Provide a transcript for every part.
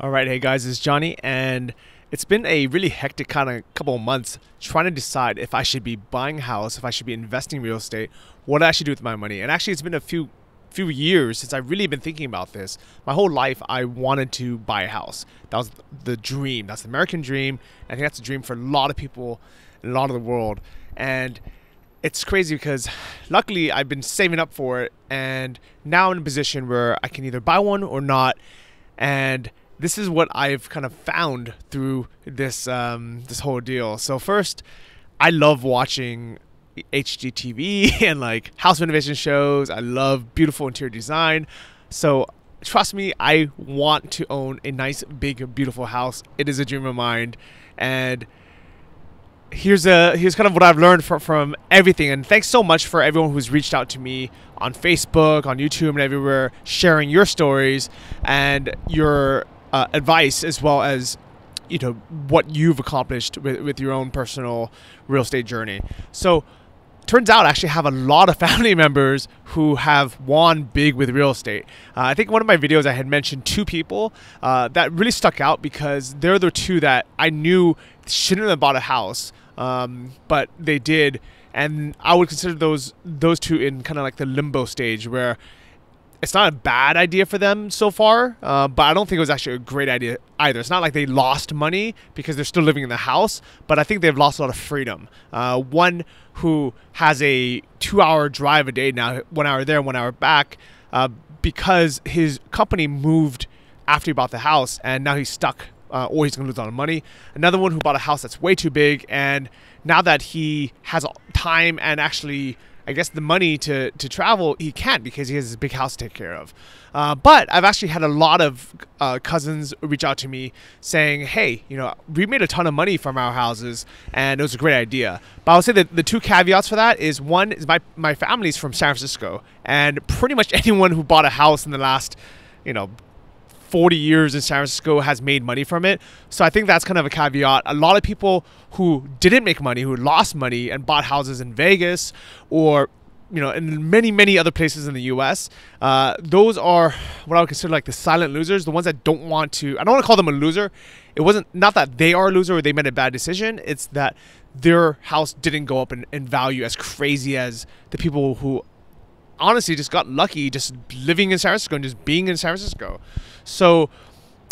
All right, hey guys, it's Johnny, and it's been a really hectic kind of couple of months trying to decide if I should be buying a house, if I should be investing in real estate, what I should do with my money. And actually, it's been a few years since I've really been thinking about this. My whole life, I wanted to buy a house. That was the dream. That's the American dream. I think that's a dream for a lot of people in a lot of the world. And it's crazy because luckily I've been saving up for it, and now I'm in a position where I can either buy one or not. And this is what I've kind of found through this this whole deal. So first, I love watching HGTV and like house renovation shows. I love beautiful interior design. So trust me, I want to own a nice, big, beautiful house. It is a dream of mine. And here's kind of what I've learned from everything. And thanks so much for everyone who's reached out to me on Facebook, on YouTube, and everywhere, sharing your stories and your advice, as well as what you've accomplished with your own personal real estate journey. So turns out I actually have a lot of family members who have won big with real estate. I think one of my videos I had mentioned two people that really stuck out because they're the two that I knew shouldn't have bought a house, but they did. And I would consider those two in kind of like the limbo stage, where it's not a bad idea for them so far, but I don't think it was actually a great idea either. It's not like they lost money because they're still living in the house, but I think they've lost a lot of freedom. One who has a 2-hour drive a day now, 1 hour there, 1 hour back, because his company moved after he bought the house, and now he's stuck, or he's going to lose a lot of money. Another one who bought a house that's way too big, and now that he has time and actually, I guess, the money to travel, he can't because he has this big house to take care of. But I've actually had a lot of cousins reach out to me saying, hey, we made a ton of money from our houses and it was a great idea. But I would say that the two caveats for that is, one is my family's from San Francisco, and pretty much anyone who bought a house in the last 40 years in San Francisco has made money from it. So I think that's kind of a caveat. A lot of people who didn't make money, who lost money and bought houses in Vegas or in many other places in the US, those are what I would consider like the silent losers, the ones that don't want to. I don't want to call them a loser. It wasn't, not that they are a loser or they made a bad decision. It's that their house didn't go up in value as crazy as the people who honestly just got lucky just living in San Francisco and just being in San Francisco. So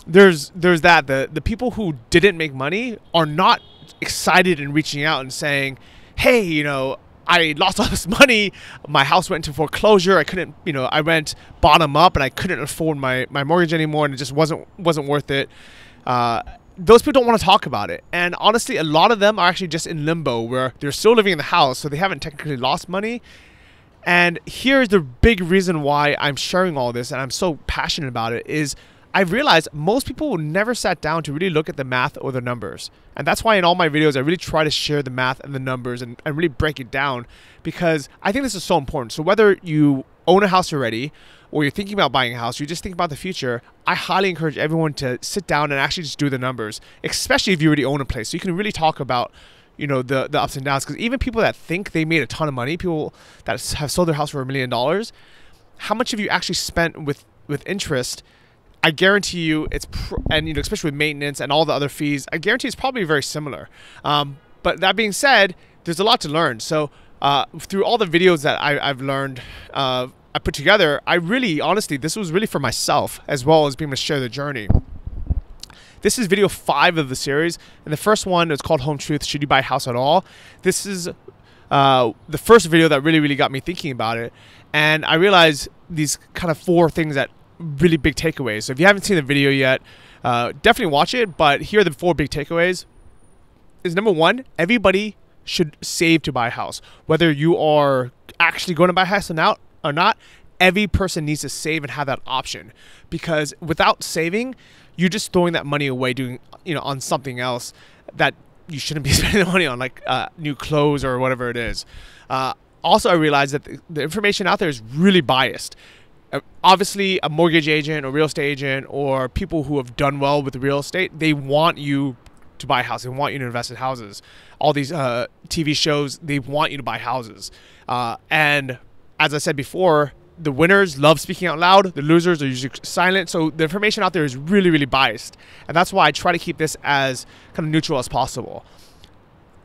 there's that. The people who didn't make money are not excited and reaching out and saying, hey, I lost all this money, my house went into foreclosure, I couldn't, I went bottom up and I couldn't afford my mortgage anymore, and it just wasn't worth it. Those people don't want to talk about it. And honestly, a lot of them are actually just in limbo where they're still living in the house, so they haven't technically lost money. And here's the big reason why I'm sharing all this and I'm so passionate about it is I've realized most people will never sat down to really look at the math or the numbers. And that's why in all my videos, I really try to share the math and the numbers and really break it down, because I think this is so important. So whether you own a house already or you're thinking about buying a house, you just think about the future, I highly encourage everyone to sit down and actually just do the numbers, especially if you already own a place. So you can really talk about the ups and downs, because even people that think they made a ton of money, people that have sold their house for $1 million, how much have you actually spent with interest? I guarantee you and especially with maintenance and all the other fees, I guarantee it's probably very similar. But that being said, there's a lot to learn. So through all the videos that I've learned, I put together, I really, honestly, this was really for myself as well as being able to share the journey. This is video 5 of the series, and the first one is called Home Truth, Should You Buy a House at All? This is the first video that really got me thinking about it, and I realized these kind of 4 things that really big takeaways. So if you haven't seen the video yet, definitely watch it, but here are the 4 big takeaways. Is number 1, everybody should save to buy a house. Whether you are actually going to buy a house or not, every person needs to save and have that option, because without saving, you're just throwing that money away doing, on something else that you shouldn't be spending the money on, like new clothes or whatever it is. Also, I realized that the information out there is really biased. Obviously, a mortgage agent or real estate agent or people who have done well with real estate, they want you to buy a house. They want you to invest in houses. All these TV shows, they want you to buy houses. And as I said before, the winners love speaking out loud. The losers are usually silent. So the information out there is really, really biased. And that's why I try to keep this as kind of neutral as possible.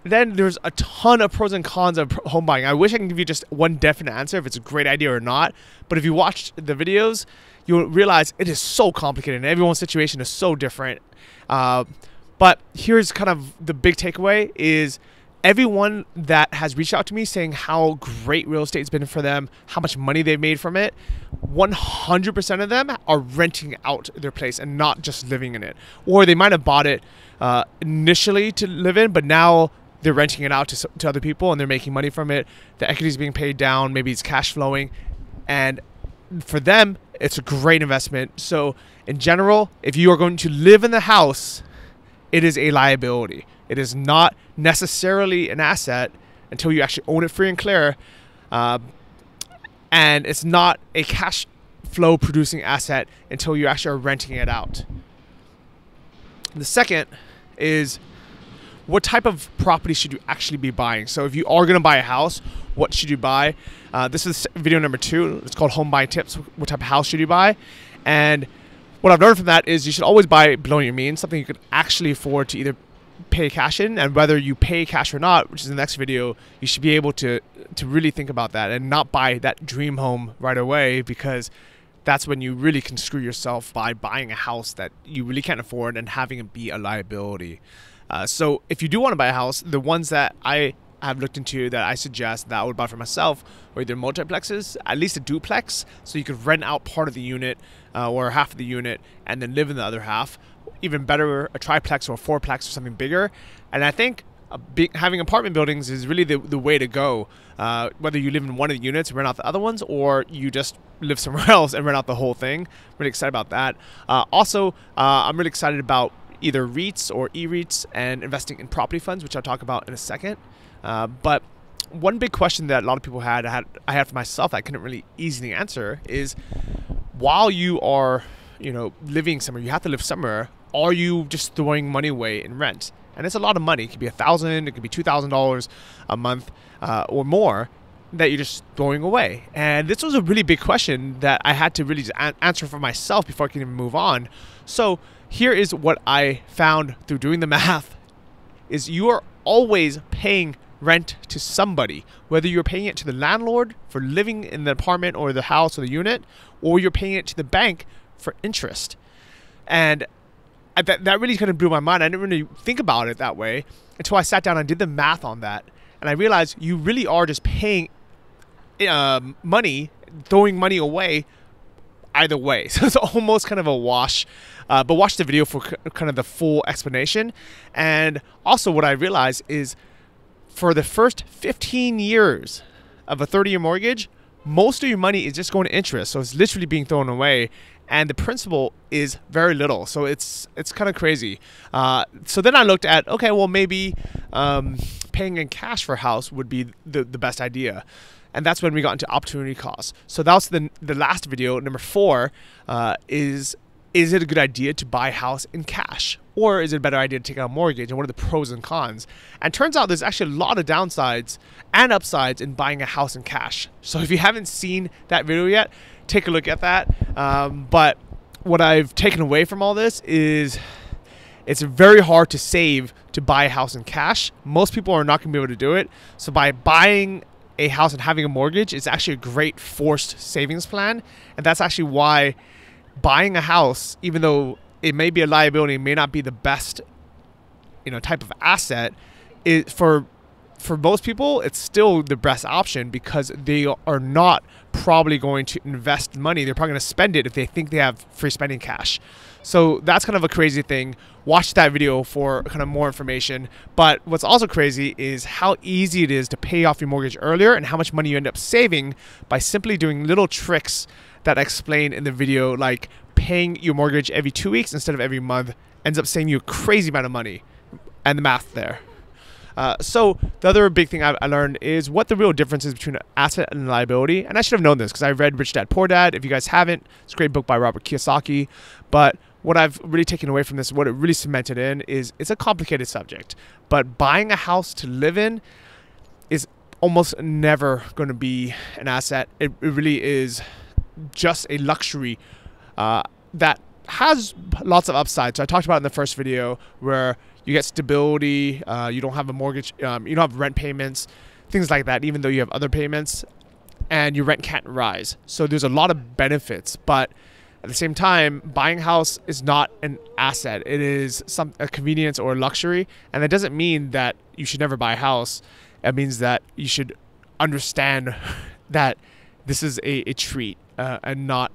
Then there's a ton of pros and cons of home buying. I wish I can give you just one definite answer if it's a great idea or not. But if you watch the videos, you'll realize it is so complicated and everyone's situation is so different. But here's kind of the big takeaway is everyone that has reached out to me saying how great real estate's been for them, how much money they've made from it, 100% of them are renting out their place and not just living in it. Or they might have bought it initially to live in, but now they're renting it out to other people and they're making money from it. The equity is being paid down, maybe it's cash flowing. And for them, it's a great investment. So in general, if you are going to live in the house, it is a liability. It is not necessarily an asset until you actually own it free and clear. And it's not a cash flow producing asset until you actually are renting it out. The second is, what type of property should you actually be buying? So if you are going to buy a house, what should you buy? This is video number 2. It's called Home Buying Tips. What type of house should you buy? And what I've learned from that is you should always buy below your means, something you can actually afford to either pay cash in, and whether you pay cash or not, which is the next video, you should be able to really think about that and not buy that dream home right away, because that's when you really can screw yourself by buying a house that you really can't afford and having it be a liability. So if you do want to buy a house, the ones that I have looked into that I suggest that I would buy for myself are either multiplexes, at least a duplex, so you could rent out part of the unit or half of the unit and then live in the other half. Even better, a triplex or a fourplex or something bigger. And I think having apartment buildings is really the way to go. Whether you live in one of the units and rent out the other ones, or you just live somewhere else and rent out the whole thing. Really excited about that. Also, I'm really excited about either REITs or E-REITs and investing in property funds, which I'll talk about in a second. But one big question that a lot of people I had for myself that I couldn't really easily answer is, while you are, living somewhere, you have to live somewhere, are you just throwing money away in rent? And it's a lot of money. It could be $1,000, it could be $2,000 a month or more that you're just throwing away. And this was a really big question that I had to really just answer for myself before I can even move on. So here is what I found through doing the math, is you are always paying rent to somebody, whether you're paying it to the landlord for living in the apartment or the house or the unit, or you're paying it to the bank for interest. And that really kind of blew my mind. I didn't really think about it that way until I sat down and did the math on that. And I realized you really are just paying money, throwing money away either way. So it's almost kind of a wash. But watch the video for kind of the full explanation. And also what I realized is, for the first 15 years of a 30-year mortgage, most of your money is just going to interest. So it's literally being thrown away. And the principal is very little. So it's kind of crazy. So then I looked at, okay, well, maybe paying in cash for a house would be the best idea. And that's when we got into opportunity costs. So that was the last video. Number 4 is it a good idea to buy a house in cash? Or is it a better idea to take out a mortgage? And what are the pros and cons? And turns out there's actually a lot of downsides and upsides in buying a house in cash. So if you haven't seen that video yet, take a look at that. But what I've taken away from all this is it's very hard to save to buy a house in cash. Most people are not going to be able to do it. So by buying a house and having a mortgage is actually a great forced savings plan. And that's actually why buying a house, even though it may be a liability, may not be the best, type of asset, for most people, it's still the best option, because they are not probably going to invest money. They're probably going to spend it if they think they have free spending cash. So that's kind of a crazy thing. Watch that video for kind of more information. But what's also crazy is how easy it is to pay off your mortgage earlier, and how much money you end up saving by simply doing little tricks that I explained in the video, like paying your mortgage every 2 weeks instead of every month ends up saving you a crazy amount of money, and the math there. So the other big thing I learned is what the real difference is between an asset and a liability. And I should have known this because I read Rich Dad Poor Dad. If you guys haven't, it's a great book by Robert Kiyosaki. But what I've really taken away from this, what it really cemented in, is it's a complicated subject. But buying a house to live in is almost never going to be an asset. It really is just a luxury that has lots of upside. So I talked about it in the first video where you get stability, you don't have a mortgage, you don't have rent payments, things like that, even though you have other payments, and your rent can't rise. So there's a lot of benefits, but at the same time, buying a house is not an asset. It is a convenience or a luxury, and that doesn't mean that you should never buy a house. It means that you should understand that this is a treat and not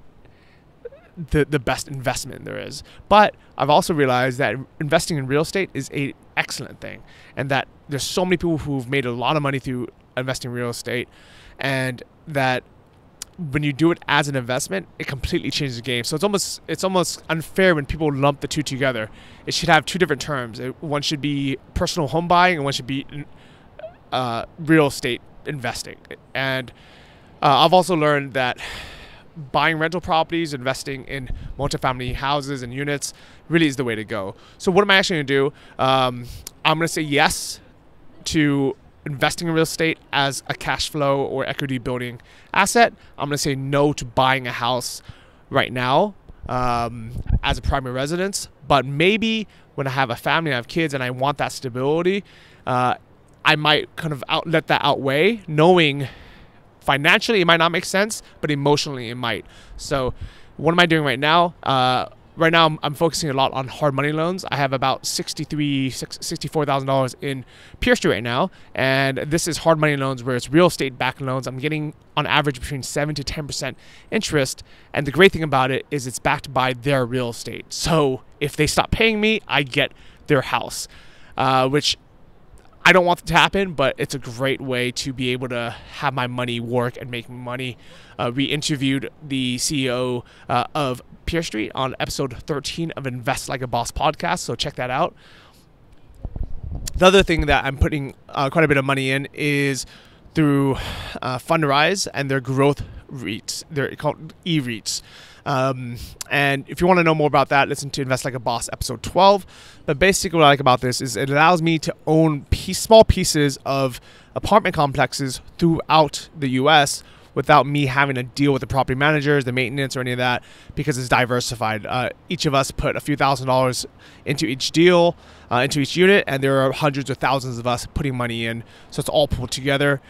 the best investment there is. But I've also realized that investing in real estate is an excellent thing, and that there's so many people who've made a lot of money through investing in real estate, and that when you do it as an investment, it completely changes the game. So it's almost unfair when people lump the two together. It should have two different terms. One should be personal home buying, and one should be real estate investing. And I've also learned that buying rental properties, investing in multifamily houses and units really is the way to go. So what am I actually going to do? I'm going to say yes to investing in real estate as a cash flow or equity building asset. I'm going to say no to buying a house right now as a primary residence. But maybe when I have a family, I have kids, and I want that stability, I might kind of let that outweigh, knowing financially it might not make sense, but emotionally it might. So what am I doing right now? Right now I'm focusing a lot on hard money loans. I have about $64,000 in Peer Street right now, and this is hard money loans where it's real estate backed loans. I'm getting on average between 7 to 10% interest, and the great thing about it is it's backed by their real estate. So if they stop paying me, I get their house, which I don't want it to happen, but it's a great way to be able to have my money work and make money. We interviewed the CEO of Peer Street on episode 13 of Invest Like a Boss podcast, so check that out. The other thing that I'm putting quite a bit of money in is through Fundrise and their growth REITs. They're called E-REITs. And if you want to know more about that, listen to Invest Like a Boss episode 12. But basically what I like about this is it allows me to own small pieces of apartment complexes throughout the US without me having to deal with the property managers, the maintenance, or any of that, because it's diversified. Each of us put a few $1,000s into each deal, into each unit, and there are hundreds of thousands of us putting money in, so it's all pulled together.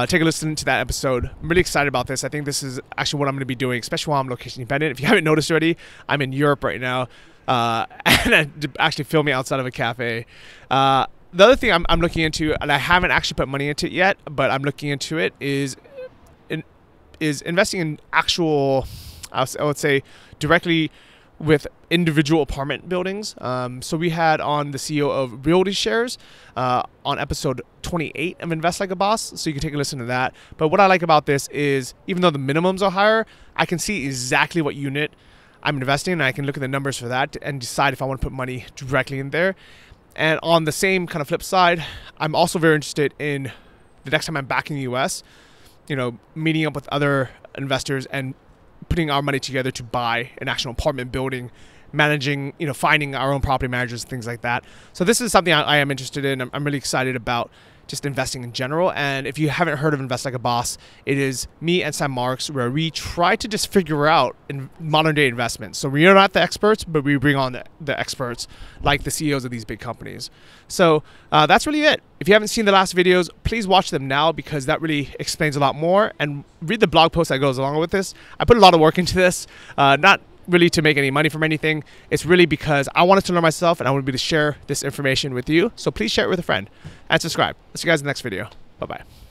Take a listen to that episode. I'm really excited about this. I think this is actually what I'm going to be doing, especially while I'm location dependent. If you haven't noticed already, I'm in Europe right now, and actually filming outside of a cafe. The other thing I'm looking into, and I haven't actually put money into it yet, but I'm looking into it, is investing in actual, I would say, directly with individual apartment buildings. So we had on the CEO of Realty Shares on episode 28 of Invest Like a Boss, so you can take a listen to that. But what I like about this is, even though the minimums are higher, I can see exactly what unit I'm investing in, and I can look at the numbers for that and decide if I want to put money directly in there. And on the same kind of flip side, I'm also very interested in the next time I'm back in the US, meeting up with other investors and putting our money together to buy an actual apartment building, managing, finding our own property managers, things like that. So this is something I am interested in. I'm really excited about just investing in general. And if you haven't heard of Invest Like a Boss, it is me and Sam Marks, where we try to just figure out in modern day investments. So we are not the experts, but we bring on the experts, like the CEOs of these big companies. So that's really it. If you haven't seen the last videos, please watch them now, because that really explains a lot more. And read the blog post that goes along with this. I put a lot of work into this, not really to make any money from anything. It's really because I wanted to learn myself, and I want to be able to share this information with you. So please share it with a friend and subscribe. I'll see you guys in the next video. Bye-bye.